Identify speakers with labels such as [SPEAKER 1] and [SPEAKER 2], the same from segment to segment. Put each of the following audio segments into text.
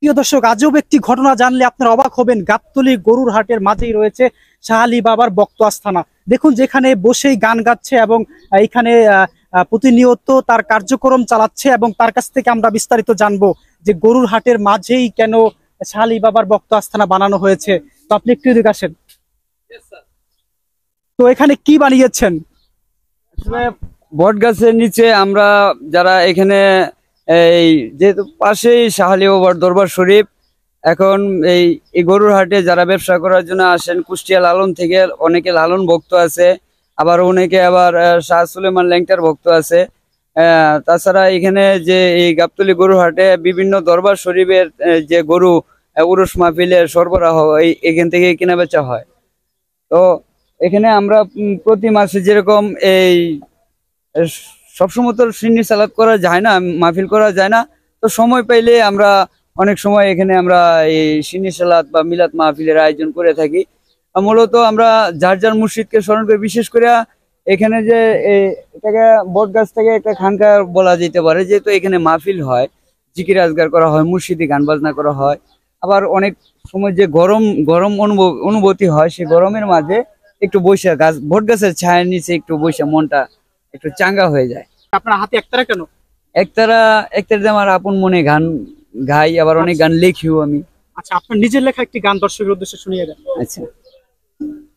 [SPEAKER 1] প্রিয় দর্শক, আজব একটি ঘটনা জানলে আপনারা অবাক হবেন। গাবতলী গরুর হাটের মাঝেই রয়েছে শাহ আলী বাবার বক্ত আস্থানা। দেখুন, যেখানে বসেই গান গাচ্ছে এবং এখানে প্রতিনিয়ত তার কার্যক্রম চালাচ্ছে, এবং তার কাছ থেকে আমরা বিস্তারিত জানবো যে গরুর হাটের মাঝেই কেন শাহ আলী বাবার বক্ত আস্থানা বানানো হয়েছে। তো আপনি একটু এদিকে আসেন। তো এখানে কি বানিয়েছেন?
[SPEAKER 2] আসলে বট গাছের নিচে আমরা যারা এখানে এই যেহেতু পাশেই শাহ আলী বাবার দরবার শরীফ, এখন এই গরুর হাটে যারা ব্যবসা করার জন্য আসেন কুষ্টিয়া লালন থেকে, অনেকে লালন ভক্ত আছে, আবার অনেকে আবার শাহ সুলেমান ল্যাংটার ভক্ত আছে। তাছাড়া এখানে যে এই গাবতলী গরুর হাটে বিভিন্ন দরবার শরীফের যে গরু উরুস মাহফিলের সরবরাহ এখান থেকে কেনা বেচা হয়। তো এখানে আমরা প্রতি মাসে যেরকম এই সবসময় তো সিন্নি সালাদ করা যায় না, মাহফিল করা যায় না, তো সময় পাইলে আমরা অনেক সময় এখানে আমরা এই সিন্নি সালাদ বা মিলাদ মাহফিলের আয়োজন করে থাকি। মূলত আমরা যার যার মুর্শিদকে স্মরণ করে, বিশেষ করে এখানে যে এটাকে বট গাছ থেকে একটা খানকা বলা যেতে পারে, যেহেতু এখানে মাহফিল হয়, জিকির আজগার করা হয়, মুর্শিদি গান বাজনা করা হয়। আবার অনেক সময় যে গরম গরম অনুভূতি হয়, সেই গরমের মাঝে একটু বৈশা গাছ বট গাছের ছায়ের নিচে একটু বৈশা মনটা একটু চাঙ্গা হয়ে যায়।
[SPEAKER 1] আপনার হাতে একতারা কেন?
[SPEAKER 2] একতারা আমার আপন মনে গান গাই, আবার অনেক গান লেখিও আমি।
[SPEAKER 1] আচ্ছা, আপনার নিজের লেখা একটি গান দর্শকের উদ্দেশ্যে শুনিয়ে দেন।
[SPEAKER 2] আচ্ছা,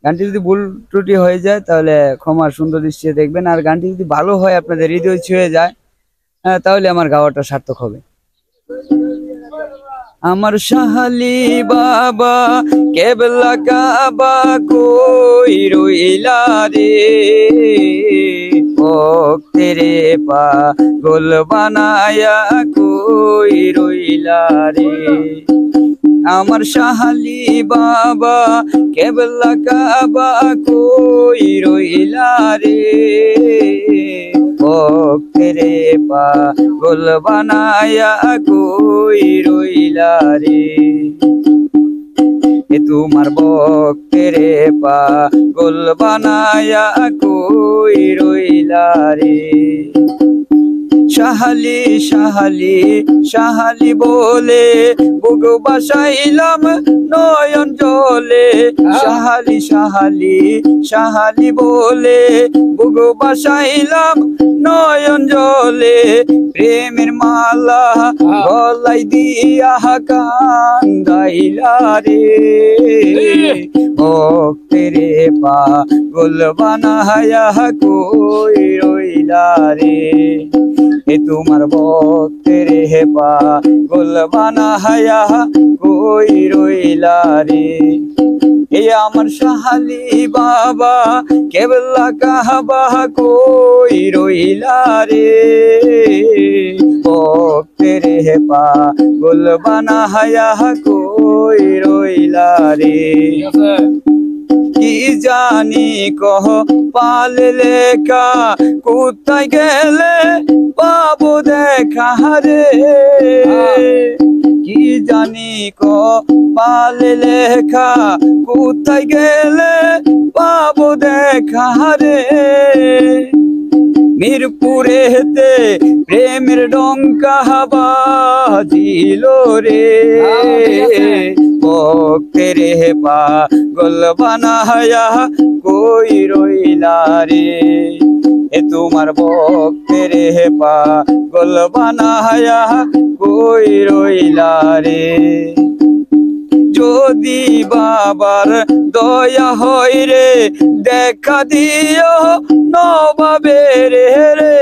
[SPEAKER 2] গানটি যদি ভুল ত্রুটি হয়ে যায় তাহলে ক্ষমার সুন্দর দৃষ্টিতে দেখবেন, আর গানটি যদি ভালো হয়, আপনাদের হৃদয় ছুঁয়ে যায়, তাহলে আমার গাওয়াটা সার্থক হবে। আমার শাহ আলী বাবা কেবলা কাবা কই রইলা রে, ও তেরে পাগল বানায়া কই রইলা রে। আমার শাহ আলী বাবা কেবলা কাবা কই রইলা রে, ও তেরে পাগল বানায়া কই রইলা রে। তোমার ভক্তের পাগল বানায়া কই রইলা রে। শাহ আলী শাহ আলী শাহ আলী বলে বুক বাসাইলাম নয়ন জলে, শাহ আলী শাহ আলী শাহ আলী বলে বুক বাসাইলাম নয়ন জলে। প্রেমের মালা গলাই দিয়া কান্দাইলা রে, ভক্তের পাগল বানায়া কই রইলা রে। তোমার ভক্তের পাগল বানায়া কই রইলা রে। এ আমার শাহ আলী বাবা কেবলা কাবা কই রইলা রে, ভক্তের পাগল বানায়া কই রইলা রে। কি জানি কহ পাল লেখা কোথায় গেলে পাবো দেখা রে, কি জানি কহ পাল লেখা কোথায় গেলে পাবো দেখা রে। মিরপুরেতে প্রেমের ডঙ্কা বাজিল রে, ভক্তের পাগল বানায়া কই রইলা রে। তোমার ভক্তের পাগল বানায়া কই রইলা রে। যদি বাবার দয়া হয় রে দেখা দিও নবাবের রে,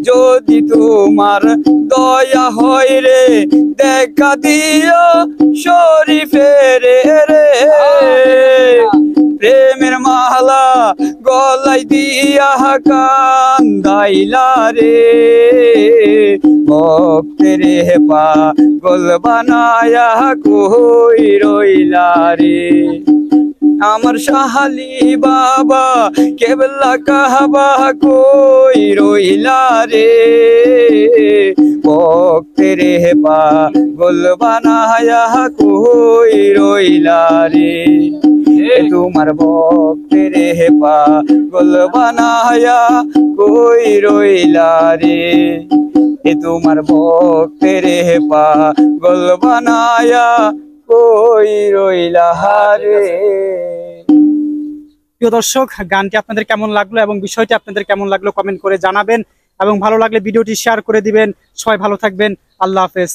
[SPEAKER 2] যদি তোমার দয়া হয় রে দেখা দিও শরীফের রে। প্রেমের মালা গলাই দিয়া কান্দাইলা রে, ভক্তের পাগল বানায়া কই রইলা রে। আমার শাহ আলী বাবা কেবলা কাবা কই রইলা রে, ভক্তের পাগল বানায়া কই রইলা রে। এ তোমার ভক্তের পাগল বানায়া কই রইলা রে, এ তোমার ভক্তের পাগল বানায়া কই রইলা রে।
[SPEAKER 1] প্রিয় দর্শক, গানটি আপনাদের কেমন লাগলো এবং বিষয়টি আপনাদের কেমন লাগলো কমেন্ট করে জানাবেন এবং ভালো লাগলে ভিডিওটি শেয়ার করে দিবেন। সবাই ভালো থাকবেন। আল্লাহ হাফেজ।